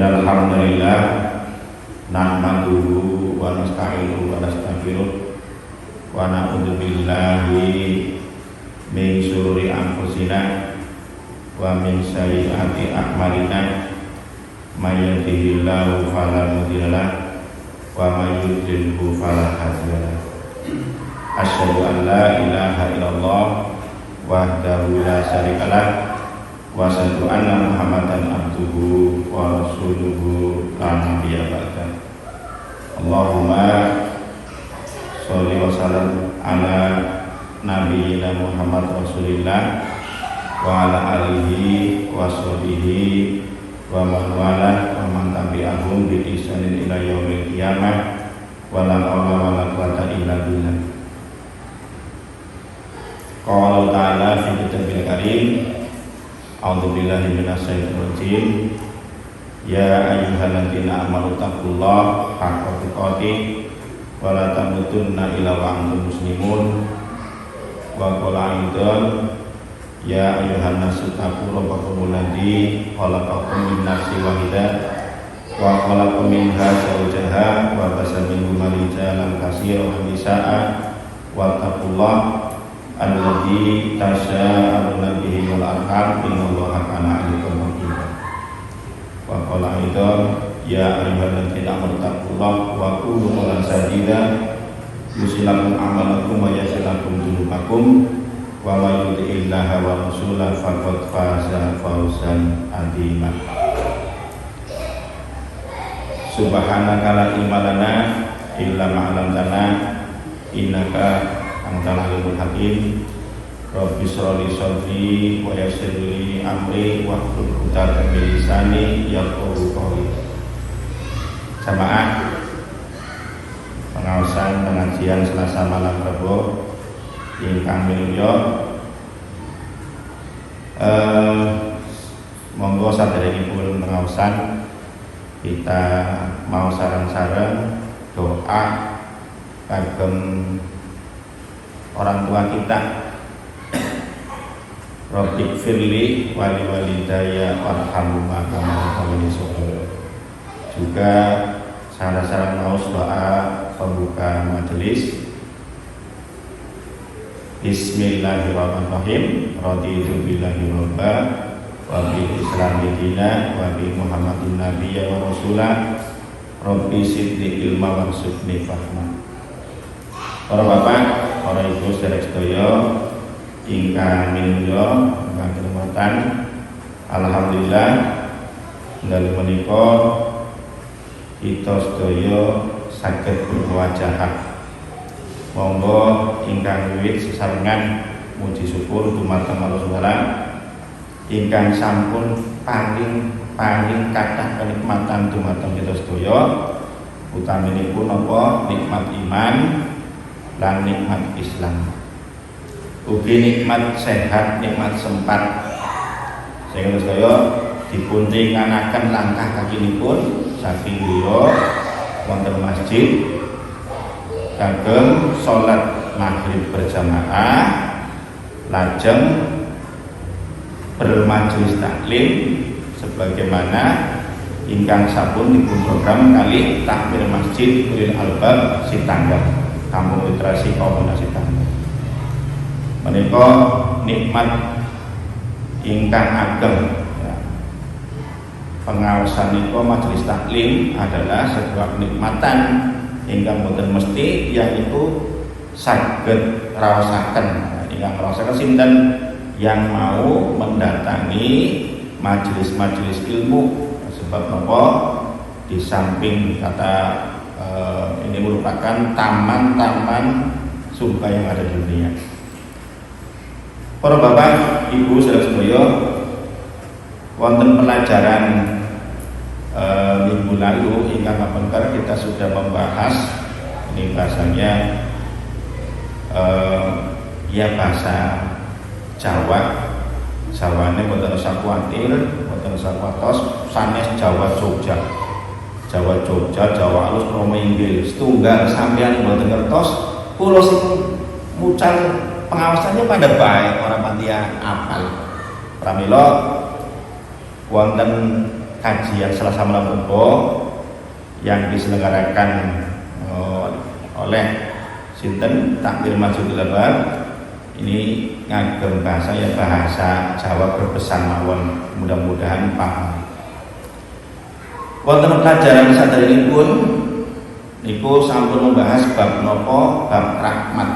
Innal hamdalillah nahmaduhu wa nasta'inuhu wa nastaghfiruh wa na'udzu billahi min shururi anfusina wa min sayyiati a'malina may yahdihillahu fala mudilla lahu wa may yudlilhu fala hadiya lahu. Asyhadu an la ilaha illallah wahdahu la syarika lahu wa asyhadu anna Muhammadan abduhu wa rasuluhu la nabiyya ba'da. Allahumma sholli wa sallim ala nabiyyina Muhammad Rasulillah wa ala alihi wa sahbihi wa man wala wa man tabi'ahum bi ihsanin ila yaumil qiyamah wa la haula wa la quwwata illa billah. Qala ta'ala fi kitabil karim, a'udzu billahi minasyaitonir rajim. Ya ayyuhalladzina amanu taqullaha haqqa tuqatih wa la tamutunna illa wa antum muslimun. Wa qala aidan ya ayyuhan nasu taqu rabbakum alladzi khalaqakum min nafsin wahidah wa khalaqa minha zawjaha wa basa minhuma rijalan katsiran wa nisaa'a wa taqullaha alladzi tasyaa'aluna bihi wal arham innallaha kana 'alaykum raqiba. Wa qala aidan ya ayyuhalladzina amanu taqullaha wa qulu qawlan sadida yusilakum a'malakum wa yasilakum dzunubakum wa may yuti'illaha wa rasulahu faqad faza fawzan 'azima. Subhanaka la ilma lana illa ma 'allamtana innaka antal alimul hakim. Rabbi shrah li sadri wa yassir li amri wahlul 'uqdatam min lisani yafqahu qawli. Jamaah pengawasan pengajian Selasa malam Rabu ingkang minulya, monggo saderengipun pengawasan kita mau sareng-sareng doa kagem orang tua kita. Rabbi firli wali walidaya warhamhuma kama rabbayani shaghira. Juga sareng-sareng maos doa pembuka majelis. Bismillahirrahmanirrahim. Raditu billahi robba wa bil islami dina wa bi Muhammadin nabiyya wa rasulah. Rabbi sidni ilma warzuqni fahma. Para bapak, para ibu sedaya ingkang minulya ingkang kinurmatan, alhamdulillah dalu menika kita sedaya saged bermuajahah. Monggo ingkang wiwit sesarengan muji syukur dumateng Allah Subhanahu ingkang sampun paring kathah kenikmatan dumateng kita sedaya, utaminipun napa nikmat iman lan nikmat Islam, ugi nikmat sehat, nikmat sempat sehingga sedaya dipun ringanaken langkah kakinipun saking griya wonten masjid kagem salat maghrib berjamaah, lajeng bermajelis taklim sebagaimana ingkang sampun dipun program kali takmir masjid Ulil Albab Sitanggang, Kampung Literasi Kaum Sitanggang. Menika nikmat ingkang ageng ya. Pengawasan niku majelis taklim adalah sebuah kenikmatan ingkang boten mesti yaitu saged raosaken. Ingkang raosaken sinten yang mau mendatangi majelis-majelis ilmu, sebab napa di samping kata ini merupakan taman-taman surga yang ada di dunia. Para bapak, ibu, saudara sedaya, wonten pelajaran minggu lalu ingkang kapengker kita sudah membahas ini bahasanya ya bahasa Jawa. Jawane boten usah kuwatir, boten usah kuwatos, sanes Jawa Jogja. Jawa Jogja, Jawa alus Romo inggil setunggal sampeyan boten ngertos, kula sing mucal pengawasannya pada baik orang pantia apal. Pramila wonten kajian Selasa Malam Rebo yang diselenggarakan oleh Sinten Takmir Masjidil Anwar. Ini ngagem bahasa ya, bahasa Jawa berpesan mawon, mudah-mudahan paham. Wonten pelajaran saderengipun niku sampun membahas bab nopo, bab rahmat,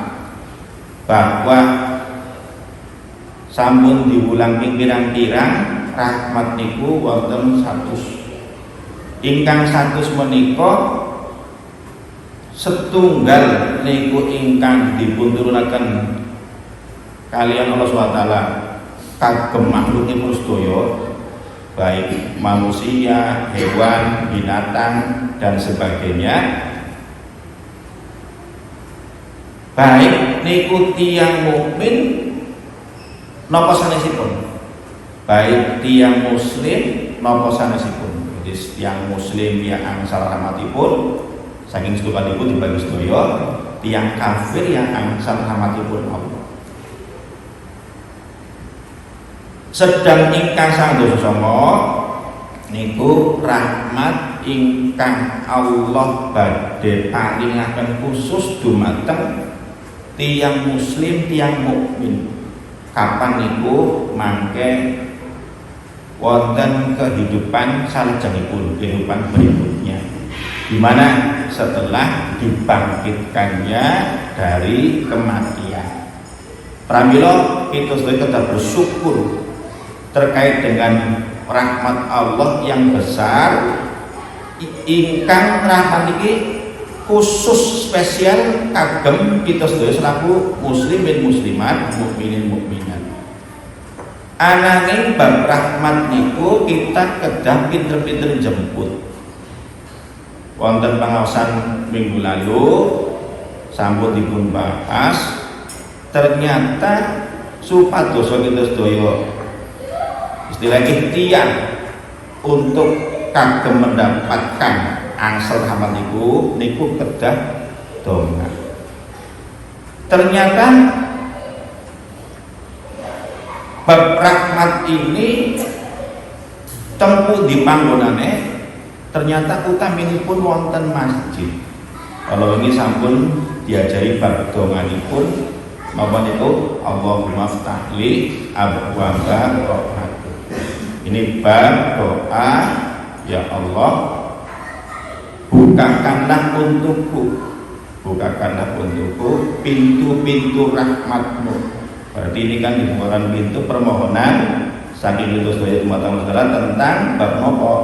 bahwa sampun diulang pirang-pirang rahmat niku wonten 100. Ingkang 100 menika setunggal niku ingkang dipunturunaken kalian Allah SWT kagem makhlukipun sedaya, baik manusia, hewan, binatang dan sebagainya. Baik niku tiyang mukmin napa sanesipun, baik tiyang muslim napa sanesipun. Jadi tiyang muslim yang angsal rahmatipun saking setukanipun dibagi sedaya, tiyang kafir yang angsal rahmatipun Allah. Sedang ingkang sang dosa songo niku rahmat ingkang Allah badhe paringaken khusus dumateng tiyang muslim, tiyang mukmin. Kapan niku mangke wonten kehidupan salajengipun, kehidupan berikutnya, di mana setelah dibangkitkannya dari kematian. Pramila kita sedaya bersyukur terkait dengan rahmat Allah yang besar, ingkang rahmat iki khusus spesial kagem kita sedaya selaku muslimin muslimat, mukminin mukminat. Ananging bab rahmat niku kita kedah pinter-pinter jemput. Wonten pangaosan minggu lalu sampun dipun bahas, ternyata supados kita sedaya istilah ikhtiar untuk kagem mendapatkan angsal rahmat niku kedah donga. Ternyata bab rahmat ini tempuh di panggonane ternyata utaminipun wonten masjid. Kalau ini sampun diajari bab donganipun napa niku, Allahumma ftahli abwaaba rahmat. Ini bab doa, ya Allah bukakanlah untukku pintu-pintu rahmatmu. Berarti ini kan dibukakan pintu permohonan saking pintu sedaya dumateng tentang bab nopo,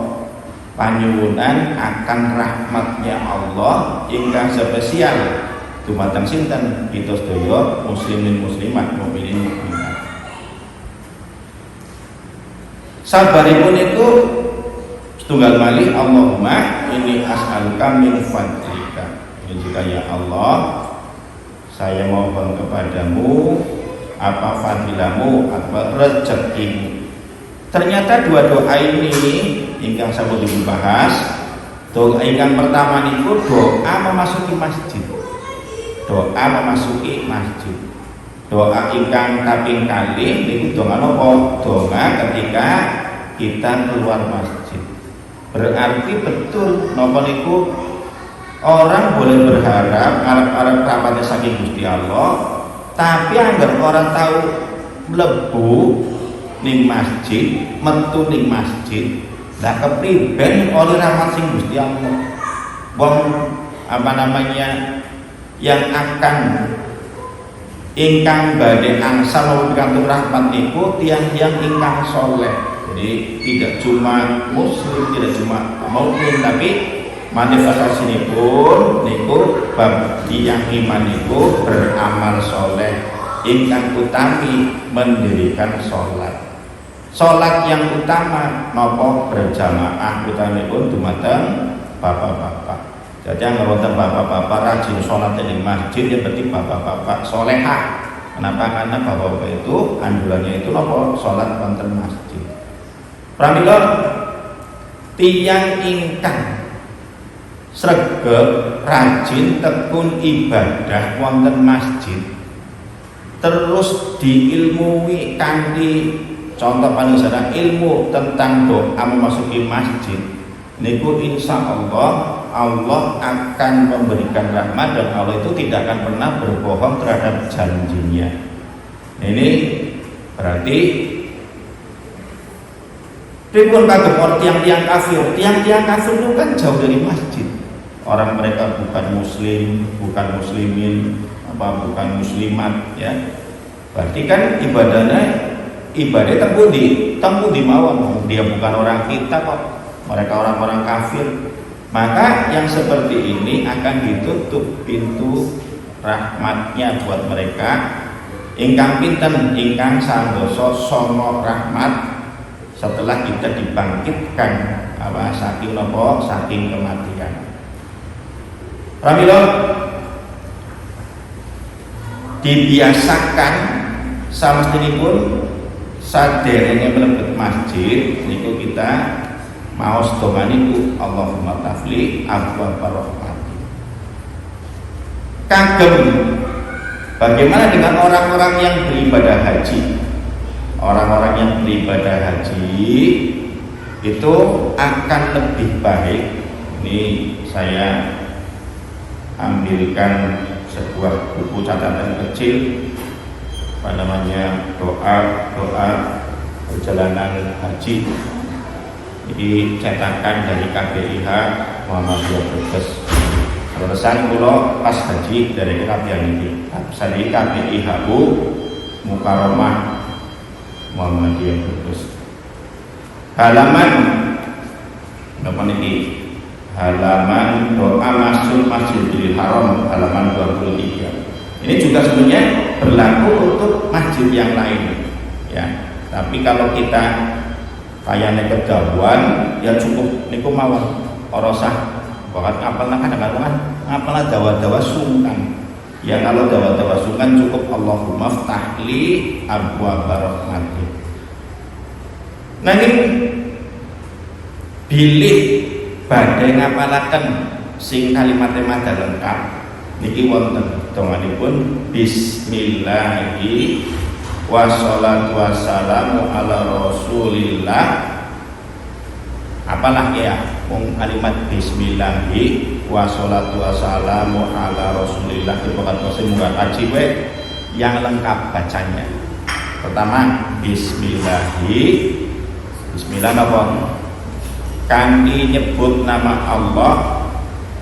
panyuwunan akan rahmatnya Allah ingkang spesial dumateng sinten kita sedaya muslimin muslimat, mukminin mukminat. Sabaripun itu setunggal malih, Allahumma inni as'aluka min fadlika. Ini juga ya Allah, saya mohon kepadamu apa fadilamu, apa rezekimu. Ternyata dua doa ini ingkang sampun dibahas. Doa ingkang pertama niku doa memasuki masjid. Doa memasuki masjid. Doa ingkang kaping kalih niku doa napa? Doa ketika kita keluar masjid. Berarti betul napa niku orang boleh berharap arep-arep rahmatnya saking Gusti Allah, tapi anggar orang tahu mlebu ning masjid, metu ning masjid, lah kepriben oleh rahmat sing Gusti Allah. Wong yang akan ingkang badhe angsal pikantuk rahmat niku tiyang-tiyang ingkang saleh. Jadi tidak cuma muslim, tidak cuma mukmin, tapi manifestasinipun niku bab tiyang iman niku beramal saleh ingkang utami mendirikan salat. Salat yang utama napa berjamaah utamipun dumateng bapak-bapak. Jadi yang wonten bapak-bapak rajin salat ing masjid ya berarti bapak-bapak salehah. Kenapa? Karena bapak-bapak itu anjurannya itu napa salat wonten masjid. Pramila tiyang ingkang sregep rajin tekun ibadah wonten masjid terus diilmui kanthi contoh paling sederhana ilmu tentang doa memasuki masjid niku insya Allah akan memberikan rahmat dan Allah itu tidak akan pernah berbohong terhadap janjinya. Ini berarti pripun kagem tiang-tiang kafir. Tiang-tiang kafir itu kan jauh dari masjid. Orang mereka bukan muslim, bukan muslimin, bukan muslimat ya. Berarti kan ibadah tempuh di mawon. Dia bukan orang kita kok. Mereka orang-orang kafir. Maka yang seperti ini akan ditutup pintu rahmatnya buat mereka. Ingkang pinten ingkang sandoso songo rahmat setelah kita dibangkitkan saking nopo saking kematian. Pramila dibiasakan samestinipun saderenge mlebet masjid niku kita maos donga niku Allahumma tafli abwaaba rahmati. Kagem bagaimana dengan orang-orang yang beribadah haji? Orang-orang yang beribadah haji itu akan lebih baik. Ini saya ambilkan sebuah buku catatan kecil doa perjalanan haji. Ini cetakan dari KBIH Muhammadiyah Brebes. Terusan kula pas haji dari kapian ini. Sari KBIH Mukarramah Muhammadiyah Brebes. Halaman napa niki? Halaman doa masuk Masjidil Haram halaman 23. Ini juga sebenarnya berlaku untuk masjid yang lain ya. Tapi kalau kita kayane kegabuan ya cukup niku mawon ora usah bahkan apalah kadang-kadang apalah dawa-dawa sungkan. Ya kalau dawa-dawa sungkan cukup Allahumma ftahli abwaaba rahmatik. Nah ini bilih badhe ngapalaken sing kalimatnya madha lengkap niki wonten donganipun bismillahi wassalatu wassalamu ala rasulillah. Apalah ya kalimat bismillahi wassalatu wassalamu ala rasulillah itu muga kaji yang lengkap bacanya. Pertama bismillah apa? Kanthi nyebut nama Allah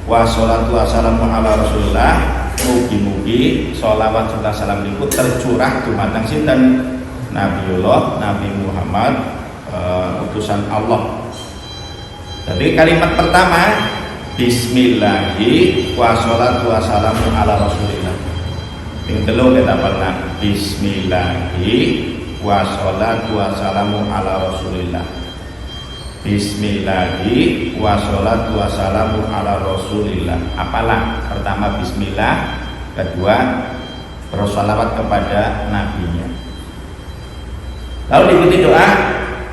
wassalatu wassalamu ala rasulillah. Mugi-mugi sholawat serta salam niku tercurah dumateng sinten? Nabi Muhammad utusan Allah. Jadi kalimat pertama bismillahi wassalatu wassalamu ala rasulillah. Yang telu kita pernah bismillahi wassalatu wassalamu ala rasulillah. Bismillahi wassalatu wassalamu ala rasulillah. Apalah? Pertama bismillah, kedua bersolawat kepada nabinya. Lalu diikuti doa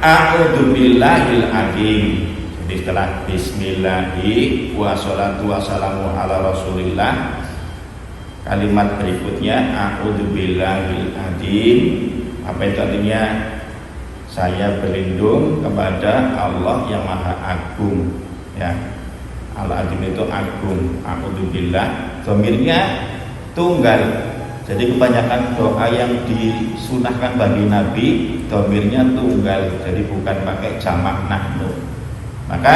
a'udzubillahil adzim. Jadi setelah bismillahi wassalatu wassalamu ala rasulillah, kalimat berikutnya a'udzubillahil adzim. Apa itu artinya? Saya berlindung kepada Allah yang Maha Agung ya. Al-Azim itu agung. A'udzubillah dhamirnya tunggal. Jadi kebanyakan doa yang disunahkan bagi Nabi dhamirnya tunggal. Jadi bukan pakai jamak nahnu. Maka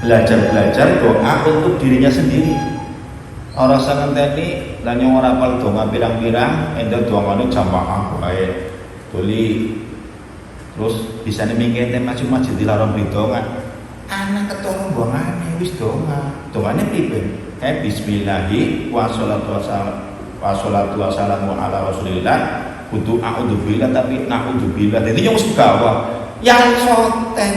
belajar doa untuk dirinya sendiri. Ora sangenteni lan yang ora hafal donga pirang-pirang enda dongane jamaah wae. Tuli terus bisa nemingkete maju-maju dilarang bridongan. Anak ketemu bongane wis dongane piye? Bismillahi wassalatu wassalamu ala rasulillah. Kudu a'udzubillah tapi na'udzubillah. Dadi yo mesti gawa. Yang soten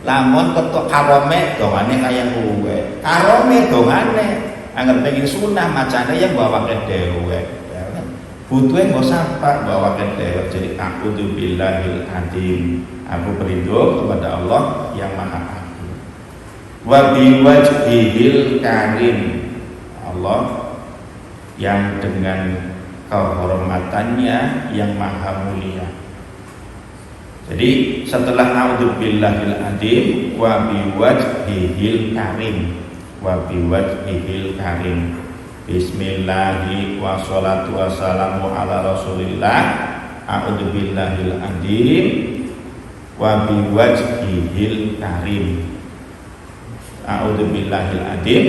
lamun ketok karome dongane kaya kowe. Karome dongane angger pengen sunah macane yang bawa ke dhewe. Butuhe nggo sapa bawa ke dhewe. Jadi a'udzubillahil adzim. Aku berlindung kepada Allah yang Maha Agung. Wa biwajhihil karim. Allah yang dengan kehormatannya yang maha mulia. Jadi setelah a'udzubillahil adzim wa biwajhihil karim, wa biwajhihil karim, bismillahi wa sholatu wassalamu ala rasulillah, a'udzubillahil adzim wa biwajhihil karim, a'udzubillahil adzim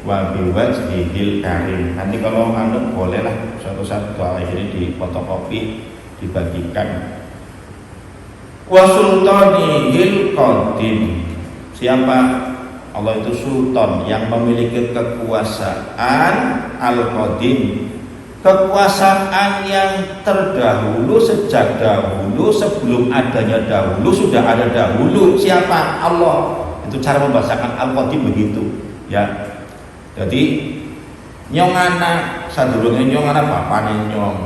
wa biwajhihil karim. Nanti kalau anda boleh lah suatu saat doa ini di fotokopi dibagikan. Wa sultanihil qadim. Siapa? Allah itu sultan yang memiliki kekuasaan al-qadim, kekuasaan yang terdahulu, sejak dahulu, sebelum adanya dahulu, sudah ada dahulu. Siapa? Allah. Itu cara membahasakan al-qadim begitu ya. Jadi nyong anak sadurunge nyong anak bapane nyong,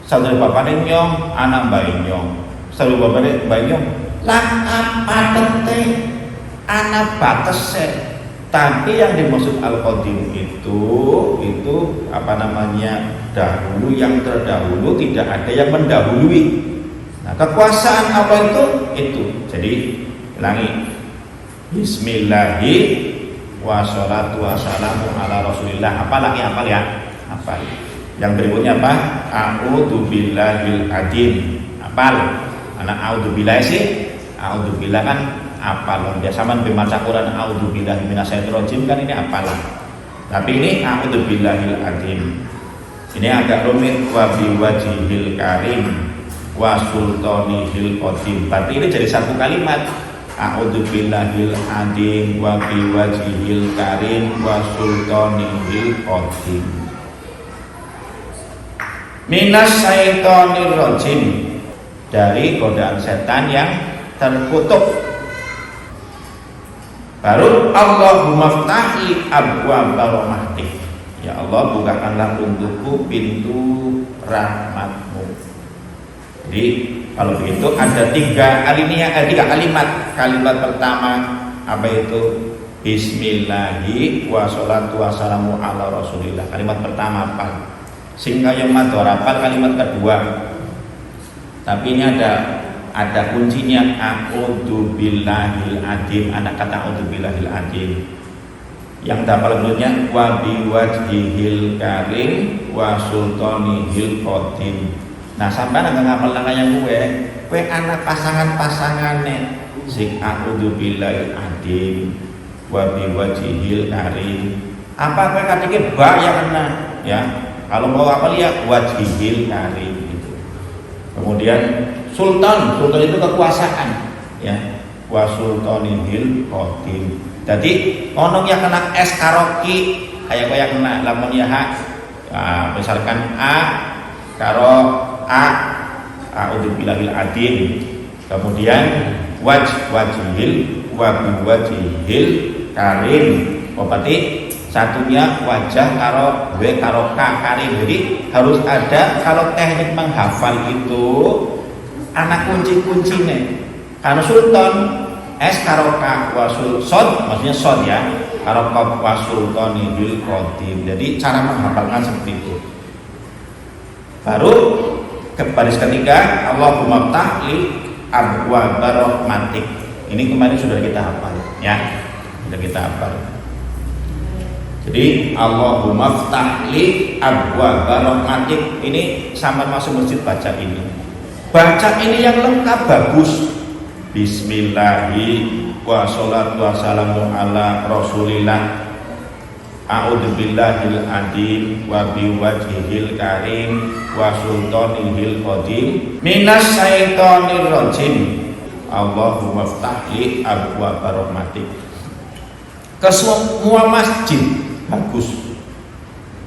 sadurunge bapane nyong anak mbae nyong, sadurunge bapane mbae nyong lah apa tete anak batese. Tapi yang dimaksud al-qadim itu apa namanya, dahulu, yang terdahulu, tidak ada yang mendahului. Nah, kekuasaan apa itu. Jadi ulangi, bismillahi wa sholatu wassalamu ala rasulillah. Apa lagi? Hafal ya, hafal. Yang berikutnya apa? A'udzubillahil adzim. Hafal. Anak a'udzubillah sih, a'udzubillah kan hafal. Biasa man baca Quran a'udzubillahi minasyaitonir rajim kan ini hafalan. Tapi ini a'udzubillahil adzim. Ini agak rumit. Wa biwajhihil karim wa sultanihil qadim. Berarti ini jadi satu kalimat. A'udzubillahil adzim wa biwajhihil karim wa sultanihil qadim. Minas syaitonir rajim, dari godaan setan yang terkutuk. Baru Allahumma ftahli abwaaba rahmatik. Ya Allah, bukakanlah untukku pintu rahmatmu. Jadi kalau begitu ada tiga kalimat. Kalimat pertama apa itu? Bismillahi wa sholatu wassalamu ala rasulillah. Kalimat pertama apa? Sehingga yang madorapal kalimat kedua. Tapi ini ada kuncinya. A'udzubillahil adzim. Anak kata a'udzubillahil adzim. Yang dapat berikutnya wa biwajhihil karim wa sultanihil qadim. Nah, sampai nggak ngapal yang gue anak pasangannya sing a'udzubillahil adzim wa biwajhihil karim. Apa gue katanya ba yang kena ya. Kalau mau apa lihat wajhihil karim itu. Kemudian sultan itu kekuasaan ya. Wa sultanihil qadim. Jadi ono yang kena es karoki kayak gue yang kena lamun ya misalkan A karo a'udzubillahil adzim, kemudian wajhihil wa biwajhihil karim. Berarti satunya wajah karo W karo K karim. Jadi harus ada, kalau teknik menghafal itu anak kunci-kuncinya. Karena sultan S karo K wasul sod, maksudnya sod ya, karo Qaf wasultanihil qadim. Jadi cara menghafalkan seperti itu. Baru ke baris ketiga, Allahumma ftahli abwaaba rahmatik. Ini kemarin sudah kita hafal ya, sudah kita hafal. Jadi Allahumma ftahli abwaaba rahmatik. Ini sama masuk masjid baca ini. Baca ini yang lengkap bagus. Bismillahi wa sholatu wassalamu ala rasulillah. A'udzubillahil adzim wa biwajhihil karim wa sultanihil qadim minas syaitonir rajim. Allahumma ftahli abwaaba rahmatik. Ke semua masjid bagus.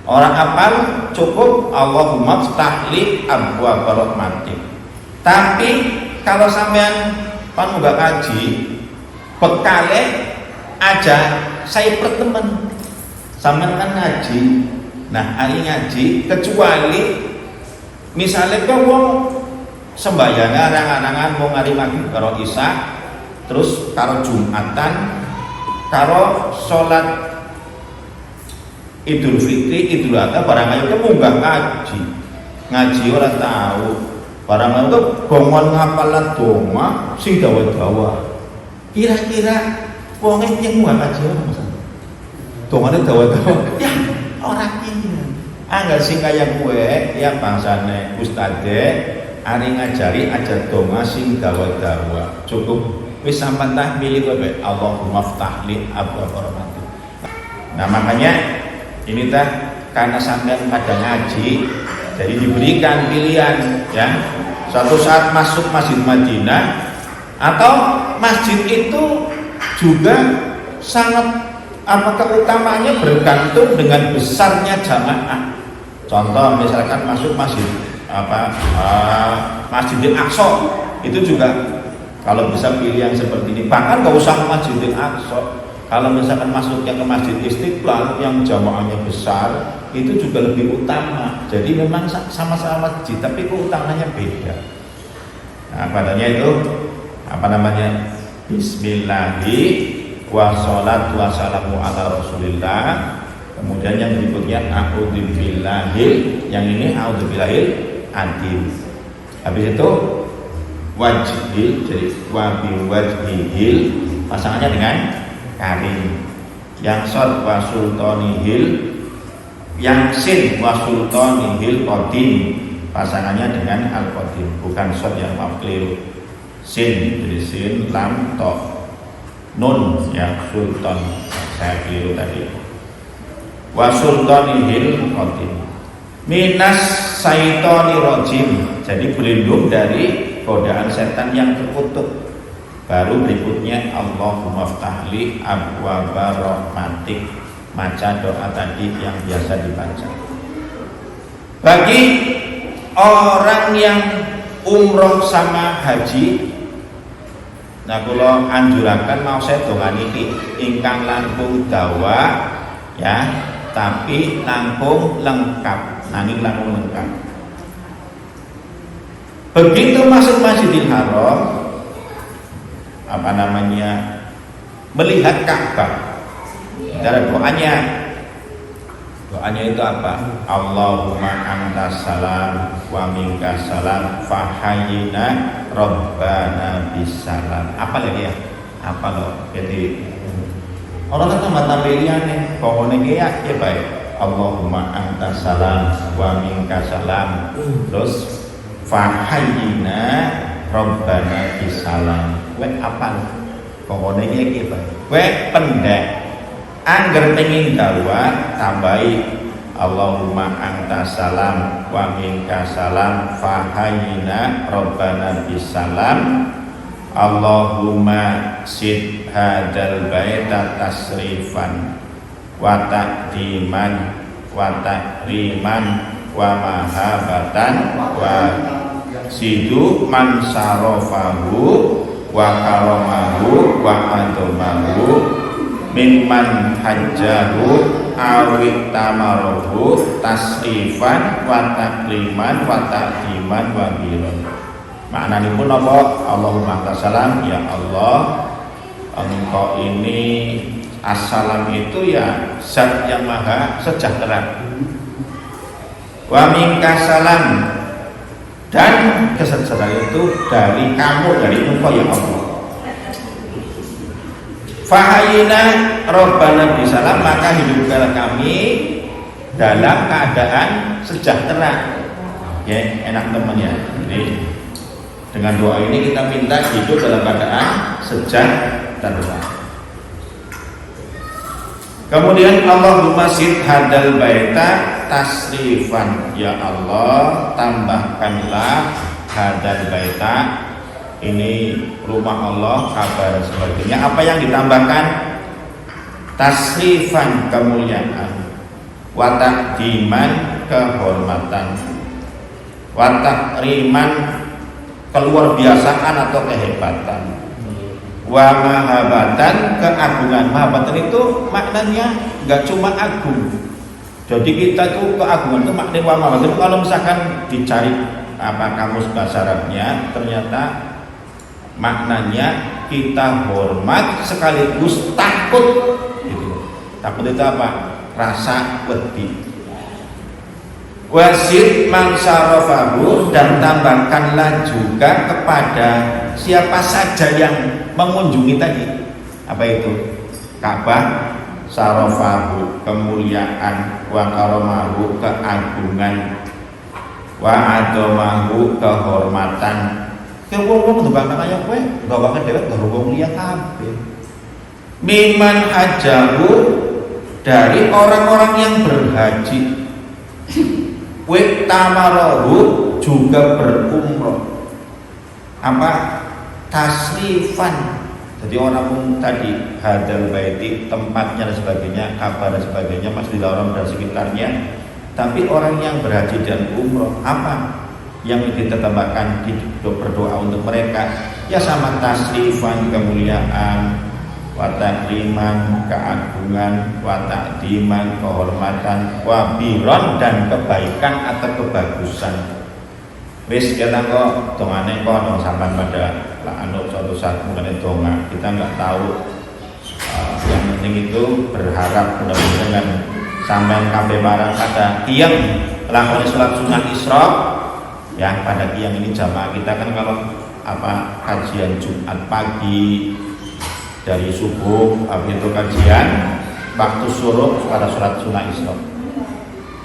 Orang hafal cukup Allahumma ftahli abwaaba rahmatik. Tapi kalau sampean enggak ngaji, bekale aja saya perteman. Sampean kan ngaji. Nah, hari ngaji kecuali misalnya kau wong sembahyang arang-arangan mau ngari maghrib karo isya, terus karo Jumatan, karo sholat Idul Fitri, Idul Adha barang ayo kamu enggak ngaji. Ngaji ora tahu. Barang itu gongon ngapalan donga sing dawa-dawa. Kira-kira wong yang muat aja dongane dawa-dawa. Ya, ora kira. Angger sing kaya kowe ya bangsane ustadze ari ngajari aja donga sing dawa-dawa. Cukup wis sampean tahmili kowe Allahumma ftahli abwaaba rahmatik. Nah, makanya ini karena sampean pada ngaji, jadi diberikan pilihan ya. Suatu saat masuk Masjid Madinah atau masjid itu juga sangat keutamaannya bergantung dengan besarnya jamaah. Contoh misalkan masuk Masjidil Aqsa itu juga kalau bisa pilih yang seperti ini. Bahkan gak usah Masjidil Aqsa. Kalau misalkan masuknya ke Masjid Istiqlal yang jamaahnya besar, itu juga lebih utama. Jadi memang sama-sama masjid, tapi keutamanya beda. Nah, padanya itu Bismillahi wa sholatu wa salamu ala Rasulillah. Kemudian yang berikutnya a'udzubillahil, yang ini a'udzubillahil adil. Habis itu wajhil, jadi wa bi wajhil, pasangannya dengan karim. Yang shad wa sultanihil, yang sin wa sultanihil qadim, pasangannya dengan al-qadim. Bukan shad yang maaf keliru. Sin, jadi sin, lam, to, nun, ya sultan. Saya keliru tadi. Wa sultanihil qadim. Minas syaitani rajim, jadi berlindung dari godaan setan yang terkutuk. Baru berikutnya Allahumma ftahli abwaaba rahmatik, maca doa tadi yang biasa dibaca. Bagi orang yang umroh sama haji, nah kalau anjurakan mau saya dongan iki ingkang langkung dawa ya, tapi langkung lengkap. Nanging langkung lengkap. Begitu masuk Masjidil Haram, melihat Ka'bah, cara doanya itu apa? Allahumma antas salam wa minkas salam fahayyina rabbana bisalam. Apa lagi ya? Apa loh? Jadi orang kan tambah pilihannya pokoknya ya baik. Allahumma antas salam wa minkas salam, terus fahayyina rabbana bisalam. Kowe apa? Pokoknya iki bae. Kowe pendek. Angger pengin dawa tambahi Allahumma antas salam wa minkas salam fahayyina rabbana bisalam. Allahumma sid hadzal baita tasrifan wa ta'diman wa takriman wa mahabatan wa sidu man sarofahu wa karamahu wa adomahu mimman hajjahu awit tamarohu tasrifan wa takliman wa ta'diman wa biron. Maknanya pun apa? Allahumma tasalam, ya Allah, engkau ini assalam itu ya zat yang maha sejahtera. Wa minkas salam, dan kesejahteraan itu dari kamu, dari engkau ya Allah. Fahayyina rabbana bisalam, maka hidupkanlah kami dalam keadaan sejahtera. Ya, enak teman ya. Jadi dengan doa ini kita minta hidup dalam keadaan sejahtera. Kemudian Allahumma sid hadal baita tasrifan, ya Allah tambahkanlah hadal baita, ini rumah Allah, kabar sebagainya. Apa yang ditambahkan? Tasrifan, kemuliaan, wa takdiman, kehormatan, wa takriman, keluar biasaan atau kehebatan, wa mahabatan, keagungan. Mahabatan itu maknanya nggak cuma agung. Jadi kita itu keagungan itu maknanya wa mahabatan. Kalau misalkan dicari kamus bahasa Arabnya, ternyata maknanya kita hormat sekaligus takut. Gitu. Takut itu apa? Rasa wedi. Wasid mansarafahu, dan tambahkanlah juga kepada siapa saja yang mengunjungi tadi. Apa itu? Ka'bah, sarafahu kemuliaan, wa karamahu keagungan, wa adomahu kehormatan. Ke wong-wong ndobakna kaya kowe, ndobakna dhewek karo wong liya kabeh. Miman hajahu, dari orang-orang yang berhaji. Tamarahu, juga berumroh. Apa? Tasrifan. Jadi orang pun tadi hadal baiti, tempatnya dan sebagainya, kabar dan sebagainya, Masjidil Haram dan sekitarnya. Tapi orang yang berhaji dan umroh, apa yang kita tambahkan di berdoa untuk mereka? Ya sama tasrifan, kemuliaan, wa takriman, keagungan, wa ta'diman, kehormatan, wa biron, dan kebaikan atau kebagusan. Wis kita kok dongane kok dong sampai pada anut suatu saat mengenai donga, kita nggak tahu. Yang penting itu berharap mudah-mudahan dengan sampai kabeh barang pada tiang lakukan sholat sunat Isra ya. Pada tiang ini jamaah kita kan kalau kajian Jumat pagi dari subuh, habis itu kajian waktu suruh pada sholat sunat Isra.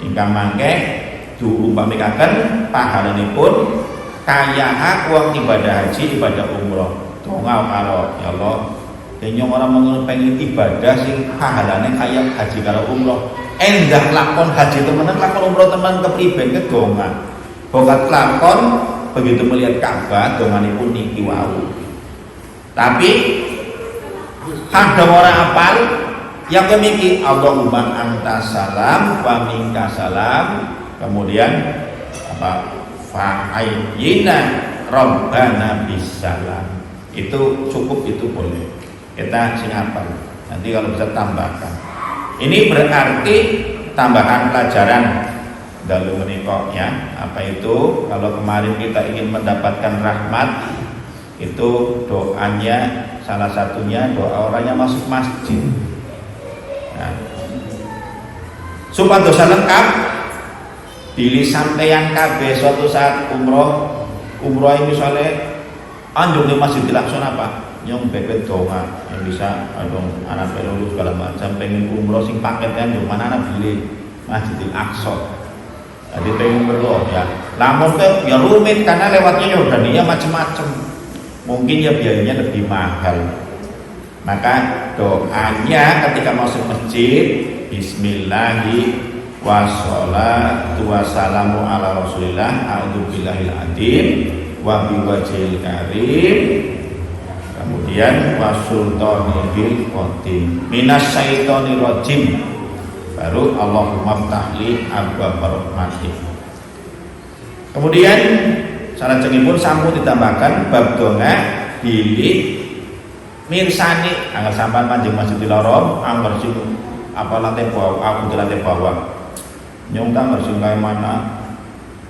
Ingkang mangke diumpamikaken pahalanipun kaya hak uang ibadah haji, ibadah umroh. Donga karo ya Allah, kenyong orang mengenai pengen ibadah sing pahalane kaya haji karo umroh. Endah lakon haji temenan, lakon umroh teman kepriben ke donga. Bokat lakon begitu melihat Ka'bah, donganipun niki wau. Tapi ada orang apal yang kemiki Allahumma anta salam wa minka salam, kemudian fa'ayyina rabbana bisalam. Itu cukup, itu boleh kita sing apal. Nanti kalau bisa tambahkan, ini berarti tambahan pelajaran dalam menikah ya. Apa itu? Kalau kemarin kita ingin mendapatkan rahmat, itu doanya salah satunya doa orang yang masuk masjid. Nah, supaya dosa lengkap, pilih sampeyan kabeh suatu saat umroh ini misalnya anjung di masjid dilaksanakan apa? Yang bebet donga yang bisa anak pelulu segala macam pengen umroh sing paketnya anjung mana anak pilih Masjidil Aqsa. Jadi pengen berdoa ya. Lamun ya rumit karena lewatnya Yordania macam-macam. Mungkin ya biayanya lebih mahal. Maka doanya ketika masuk masjid, bismillahi wassalatu wassalamu ala rasulillah a'udzubillahil adzim wa biwajhil karim, kemudian wasultanil qadim minas syaitonir rajim, baru Allahumma ftahli abwaab rahmatik. Kemudian salajengipun sampun ditambahkan bab donga bilih mirsani anggar sampan panjang Masjidil Haram anggar sing apa lantai bawah, aku di lantai bawah nyong anggar sing kaya mana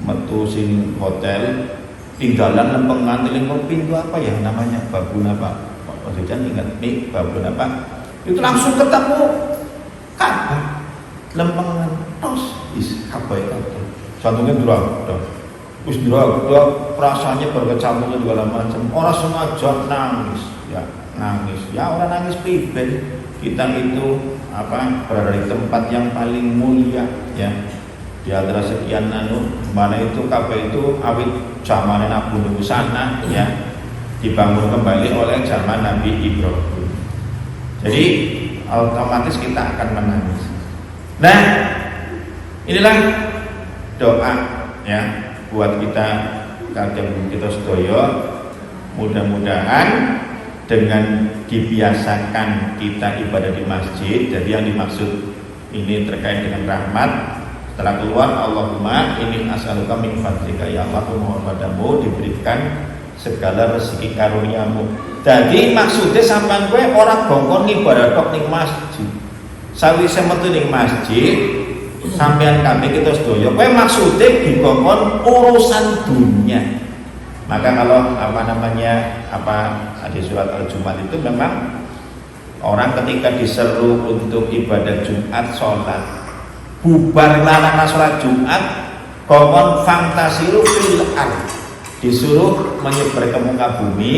metu sing hotel tinggalan lempengan telepon pintu apa ya namanya, babun apa Pak Jajan ingat nih babun apa itu langsung ketemu Ka'bah lempengan tos is Ka'bah itu jantungnya durang wis perasaannya berkecamuk segala macam, orang sengaja nangis ya orang nangis priben. Kita itu berada di tempat yang paling mulia ya, di antara sekian mana itu Ka'bah itu awit zaman Nabi Nuh sana ya, dibangun kembali oleh zaman Nabi Ibrahim. Jadi otomatis kita akan menangis. Nah, inilah doa ya buat kita sedaya, mudah-mudahan dengan dibiasakan kita ibadah di masjid. Jadi yang dimaksud ini terkait dengan rahmat. Setelah keluar Allahumma ini as'aluka min fadlika, ya Allah mohon padamu diberikan segala rezeki karuniamu. Jadi maksudnya sampean kowe ora bongkon ibadah tok ning masjid. Sawise metu ning masjid sampean kabeh kita sedaya kowe maksude dikongkon urusan dunia. Maka kalau di surat Al-Jumat itu memang orang ketika diseru untuk ibadah Jumat sholat bubar larang sholat Jumat Kongkon fantasiru fil ard, disuruh menyebar ke muka bumi.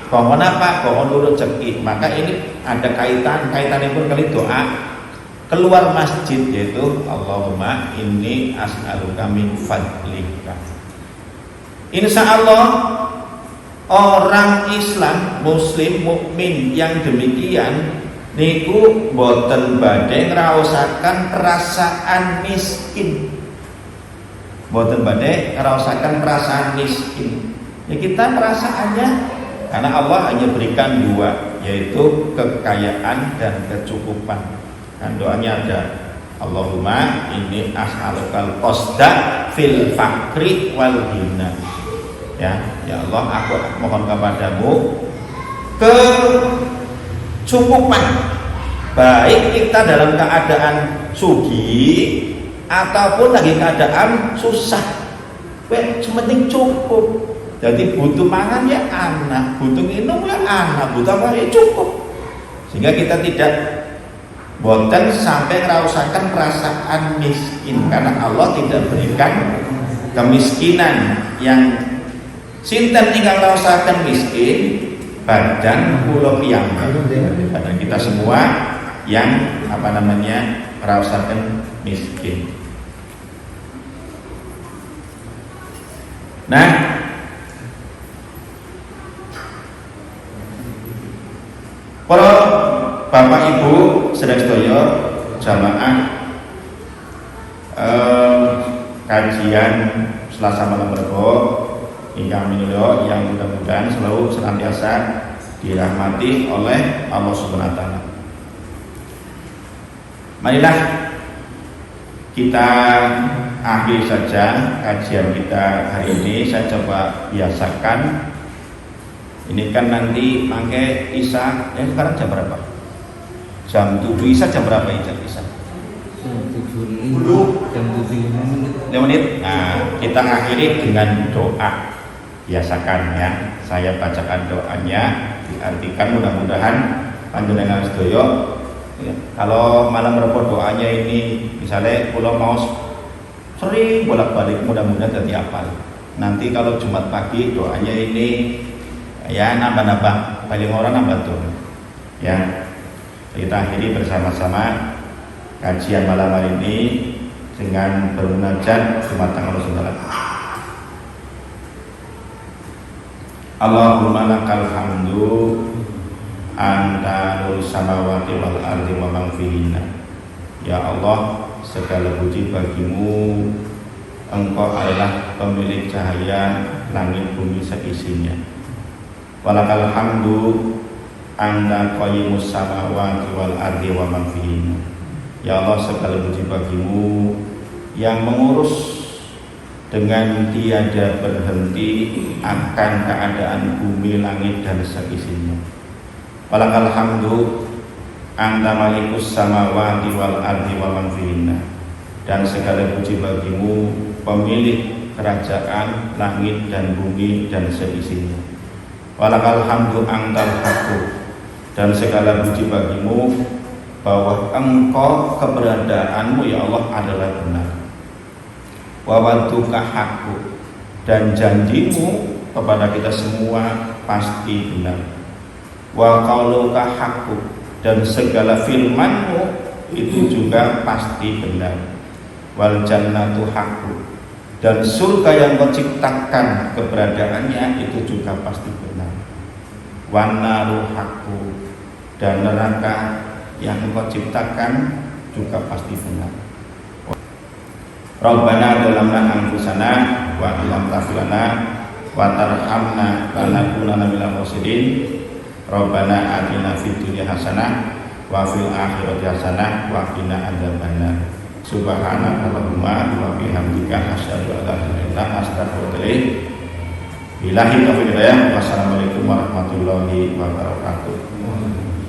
Kongkon apa? Kongkon urut cekik. Maka ini ada kaitannya pun kali doa keluar masjid, yaitu Allahumma inni as'aluka min fadlika. Insya Allah orang Islam, Muslim, mukmin yang demikian niku boten badhe ngraosaken perasaan miskin. Boten badhe ngraosaken perasaan miskin. Ya kita perasaannya karena Allah hanya berikan dua, yaitu kekayaan dan kecukupan. Kan doanya ada Allahumma inni as'alukal qasda fil fakri wal ghina. Ya Allah, aku mohon kepadamu kecukupan, baik kita dalam keadaan sugih ataupun lagi keadaan susah. Sementing cukup. Jadi butuh makan ya anak, butuh minum ya anak, butuh apa ya cukup. Sehingga kita tidak boten sampai merasakan perasaan miskin, karena Allah tidak berikan kemiskinan. Yang sinten tinggal merasakan miskin badan kula piyambak, badan kita semua yang merasakan miskin. Nah, para bapak ibu sedaya jamaah kajian Selasa malam Rebo ingkang minulya, yang mudah-mudahan selalu senantiasa dirahmati oleh Allah Subhanahu wa taala. Marilah kita akhiri saja kajian kita hari ini. Saya coba biasakan. Ini kan nanti mangke Isya, sekarang jam berapa? Jam 7 Isya, jam berapa Isya? Jam 7 menit. Nah, kita akhiri dengan doa. Biasakan ya, saya bacakan doanya, diartikan mudah-mudahan panjenengan sedaya. Ya, kalau malam Rebo doanya ini misalnya kula mau sering bolak-balik, mudah-mudahan jadi hafal. Nanti kalau Jumat pagi doanya ini ya nambah-nambah, paling orang nambah tuh ya. Kita akhiri bersama-sama kajian malam hari ini dengan bermunajat dumateng Allah Subhanahu wa taala. Allahumma lakal hamdu anta nurus samawati wal ardi wa man fihinna. Ya Allah, segala puji bagimu, Engkau adalah pemilik cahaya langit bumi seisinya. Walakal hamdu anta qayyimus samawati wal ardi wa man fihinna. Ya Allah, segala puji bagimu yang mengurus dengan tiada berhenti akan keadaan bumi, langit dan seisinya. Walakal hamdu anta malikus samawati wal ardi wa man fihinna. Dan segala puji bagimu pemilik kerajaan langit dan bumi dan seisinya. Walakal hamdu antal haqqu. Dan segala puji bagimu bahwa Engkau, keberadaanmu ya Allah adalah benar. Wa wa'duka haqqu. Dan janjimu kepada kita semua pasti benar. Wa qauluka haqqu. Dan segala firman-Mu itu juga pasti benar. Wal jannatu haqqu. Dan surga yang Kau ciptakan keberadaannya itu juga pasti benar. Wan naru haqqu. Dan neraka yang Engkau ciptakan juga pasti benar. Rabbana dalamna anfusana wa illam taghfir lana wa tarhamna lanakunanna minal khasirin. Rabbana atina fid dunya hasanah wa fil akhirati hasanah wa qina adzabannar. Subhanaka Allahumma wa bihamdika asyhadu an la ilaha illa anta astaghfiruka wa atubu ilaik. Billahi taufiq hidayah. Wassalamualaikum warahmatullahi wabarakatuh.